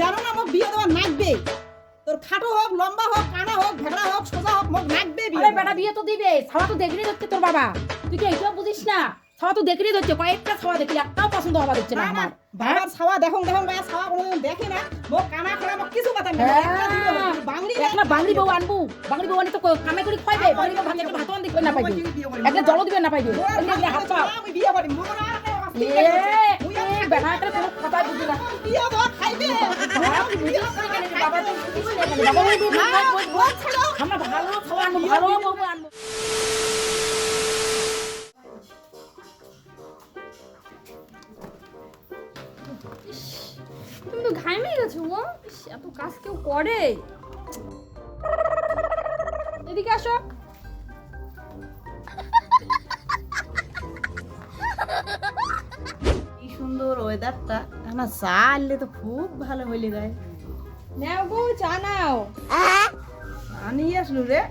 জানো না মোক বিয়ে দেওয়া লাগবে। তোর খাটো হোক, লম্বা হোক, কানা হোক, ভেড়া হোক, সোজা হোক, মোক লাগবে বিয়ে। আরে বেটা বিয়ে তো দিবে, ছাওয়া তো দেখলি হচ্ছে তোর বাবা। তুই কি এইটাও বুঝিস না? ছাওয়া তো দেখলি হচ্ছে, কয়েকটা ছাওয়া দেখলি, একটাও পছন্দ হওয়া হচ্ছে না আমার। বাবার ছাওয়া দেখুন ভাই, ছাওয়া কোনোদিন দেখি না। মোক কানা খোলা মোক কিছু কথা নেই। বাংলি একটা বাঙালি বউ আনবু, বাঙালি বউ আনি তো কামাই করে খাইবে, বাঙালি বউ ভাত ভাত আন দিবে না পাইবে, একটা জল দিবে না পাইবে, এমনি হাত পা। আমি বিয়ে করি মোর আর বেটা একটা কোনো কথা বুঝি না। বিয়ে দেওয়া খাইবে। বাবা তো কি বলে বাবা আমরা ভালো ছাওয়া আনবো, ভালো বউ আনবো। তুমি তো ঘামে গেছো গো। এত কাজ কেউ করে? এদিকে আসো। কি সুন্দর ওয়েদারটা, আমার চা আনলে তো খুব ভালো হইলে গায়ে। নাও গো চা নাও। আনিয়ে আসলু রে।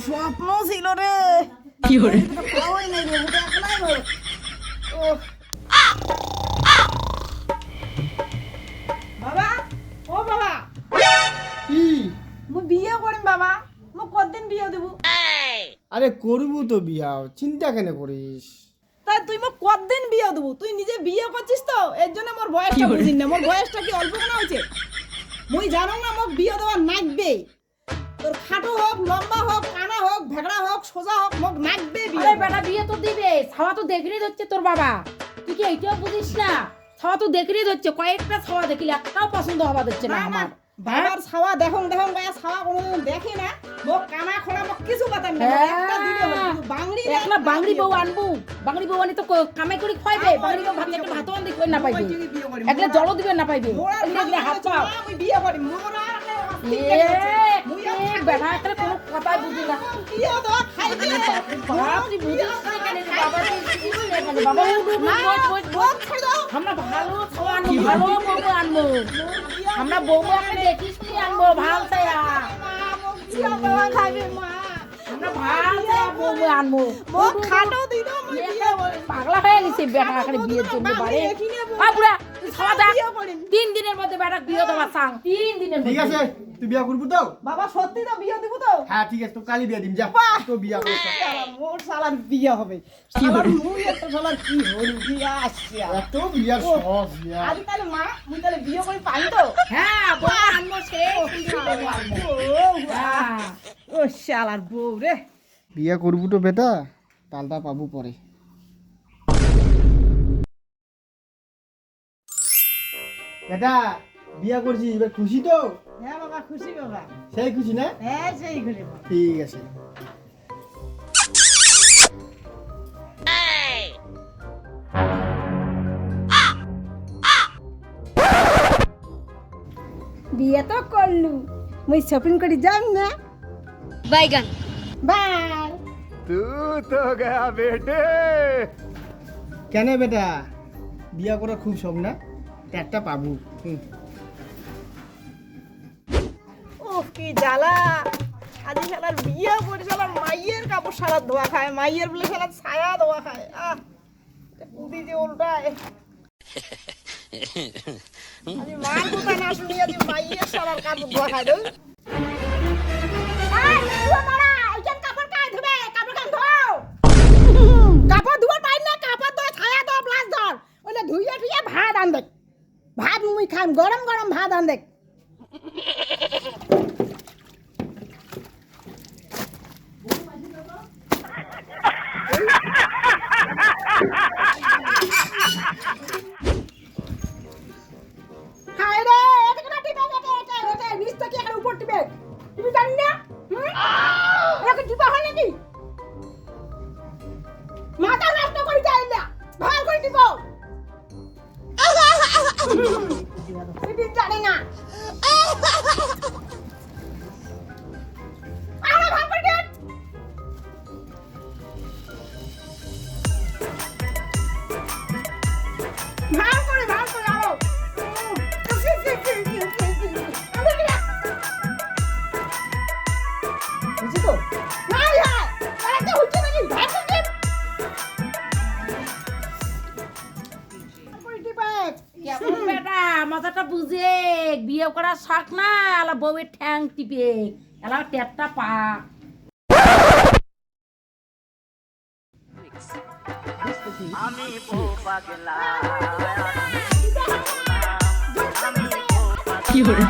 স্বপ্ন ছিল রে। কি করে খাওয়াই নাই রে, মুখে একলাই হলো। বাবা, ও বাবা, কি? মুই বিয়ে করিম বাবা। মুই কতদিন বিয়ে দেবো? আরে করবো তো বিয়া, চিন্তা কেন করিস? তাই তুই মোক কতদিন বিয়ে দেবো? তুই নিজে বিয়ে করছিস তো, এর জন্য মোর বয়সটা বুঝিস না। মোর বয়সটা কি অল্প কেন হয়েছে? মুই জানো না মোক বিয়ে দেওয়া লাগবে। তোর খাটো হোক, লম্বা হোক, কানা হোক, ভেড়া হোক, সোজা হোক, মোক লাগবে বিয়ে। আরে বেটা বিয়ে তো দিবে, ছাওয়া তো দেখলি হচ্ছে তোর বাবা। তুই কি এইটাও বুঝিস না? ছাওয়া তো দেখলি হচ্ছে, কয়েকটা ছাওয়া দেখলি, একটাও পছন্দ হওয়া হচ্ছে না আমার। বাবার ছাওয়া দেখুন ভাই, ছাওয়া কোনোদিন দেখি না। মোক কানা খোলা মোক কিছু কথা নেই। একটা দিলে হলো, কিন্তু বাংলি একটা বাঙালি বউ আনবু, বাঙালি বউ আনি তো কামাই করে খাইবে, বাঙালি বউ ভাত আন দিবে না পাইবে, একটা জল দিবে না পাইবে, এমনি হাত পা। আমি বিয়ে করি মোর আর বেটা একটা কোনো কথাই বুঝি না। বিয়ে দেওয়া খাইবে। বাপ তুই বুঝিস না কেন রে বাবা? তুই কি বলে কেন বাবা? আমরা ভালো ছাওয়া আনবো, ভালো বউ আনবো, আমরা বউ একটা দেখিস কি আনবো ভালো ছায়া, আমরা ভালো ছায়া বউ আনবো। পাগলা হয়ে গেছে বেটা এখানে বিয়ের জন্য বাড়ে। বুড়া তুই ছাওয়া দেখ, 3 দিনের মধ্যে বেটা বিয়ে দেওয়া চাং, 3 দিনের ঠিক মধ্যে। আছে, তুই বিয়া করবো তো? বাবা সত্যি তো বিয়ে দিব তো? হ্যাঁ ঠিক আছে, তো কালি বিয়া দিম, যা তো বিয়া করছ। মোর শালার বিয়ে হবে। শালার মুই একটা শালার কি হল বিয়ে আসছে। এত বিয়ার শখ বিয়া। আজ তাহলে মা মুই তাহলে বিয়ে করে পাই তো? হ্যাঁ বউ আনবো, সেই বউ আনবো। হ্যাঁ ও শালার বউ রে। বিয়া করবো তো বেটা, পাল্টা পাবো পরে। বেটা বিয়া করছি, এবার খুশি তো? হ্যাঁ বাবা খুশি বাবা। সেই খুশি না? হ্যাঁ সেই খুশি বাবা। ঠিক আছে। বিয়ে তো করলু, মুই শপিং করে যাম না। বাইগান। বাই। তু তো গয়া বেটে। কেন বেটা, বিয়া করা খুব শখ না? একটা পাবো। ও কি জ্বালা, আজ শালার বিয়ে করে শালার মাইয়ের কাপড় সারা ধোয়া খায়, মাইয়ের বলে শালার ছায়া ধোয়া খায়। কুদি যে উল্টায়। আমি মার কথা না শুনি আজ মাইয়ের শালার কাপড় ধোয়া খায়। কাপড় ধোয়া পাই না, কাপড় ধোয়া ছায়া ধোয়া প্লাস ধর। ওইটা ধুইয়া ধুইয়া ভাত আন দেখ, ভাত মুই খাম, গরম গরম ভাত আন দেখ। হায় রে, এদিকে না টিপে, এটা নিচ থেকে আর উপর টিপে। তুমি জানি না? এরকম টিপা হয় নাকি? মাথা নষ্ট করে যায় না, ভালো করে টিপো। তুমি জানি না। আরে ভালো করে টিপ। বিয়ে করার শখ না এলা বউয়ের ঠ্যাং টিপে এলা টেপটা পা কি হলো